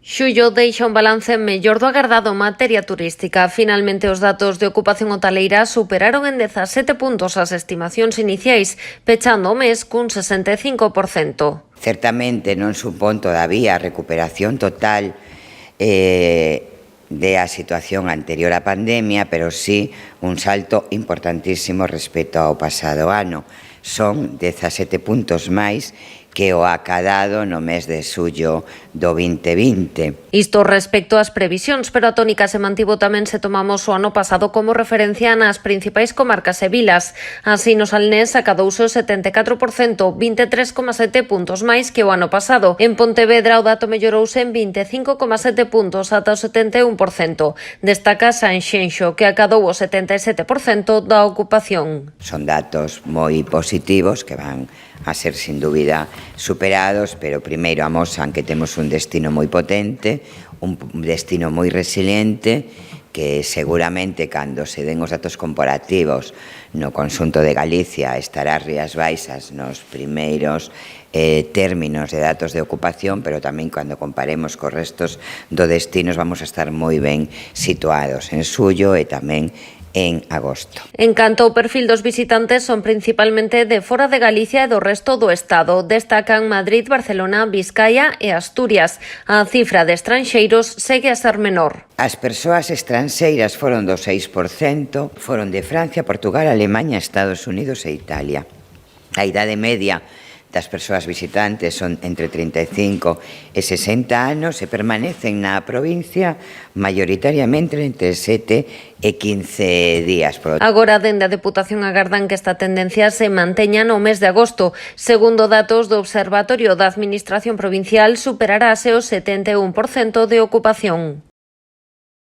Xullo deixa un balance mellor do agardado en materia turística. Finalmente, os datos de ocupación hoteleira superaron en 17 puntos as estimacións iniciais, pechando o mes cun 65%. Certamente non supón todavía a recuperación total de a situación anterior á pandemia, pero sí un salto importantísimo respecto ao pasado ano. Son 17 puntos máis que o acadado no mes de xullo do 2020. Isto respecto ás previsións, pero a tónica se mantivo tamén se tomamos o ano pasado como referencia nas principais comarcas e vilas. Así, no Salnés acadouse o 74%, 23,7 puntos máis que o ano pasado. En Pontevedra o dato mellorouse en 25,7 puntos ata o 71%. Destaca Sanxenxo, que acadou o 77% da ocupación. Son datos moi positivos que van a ser, sin dúbida, superados, pero primeiro amosan que temos un destino moi potente, un destino moi resiliente, que seguramente cando se den os datos comparativos no conxunto de Galicia estará Rías Baixas nos primeiros términos de datos de ocupación, pero tamén cando comparemos cos restos do destinos vamos a estar moi ben situados en xullo e tamén en agosto. En canto ao perfil dos visitantes, son principalmente de fora de Galicia e do resto do Estado. Destacan Madrid, Barcelona, Vizcaya e Asturias. A cifra de estranxeiros segue a ser menor. As persoas estranxeiras foron do 6%, foron de Francia, Portugal, Alemanha, Estados Unidos e Italia. A idade media das persoas visitantes son entre 35 e 60 anos e permanecen na provincia maioritariamente entre 7 e 15 días. Agora, dende a Deputación agardan que esta tendencia se manteña no mes de agosto. Segundo datos do Observatorio da Administración Provincial, superarase o 71% de ocupación.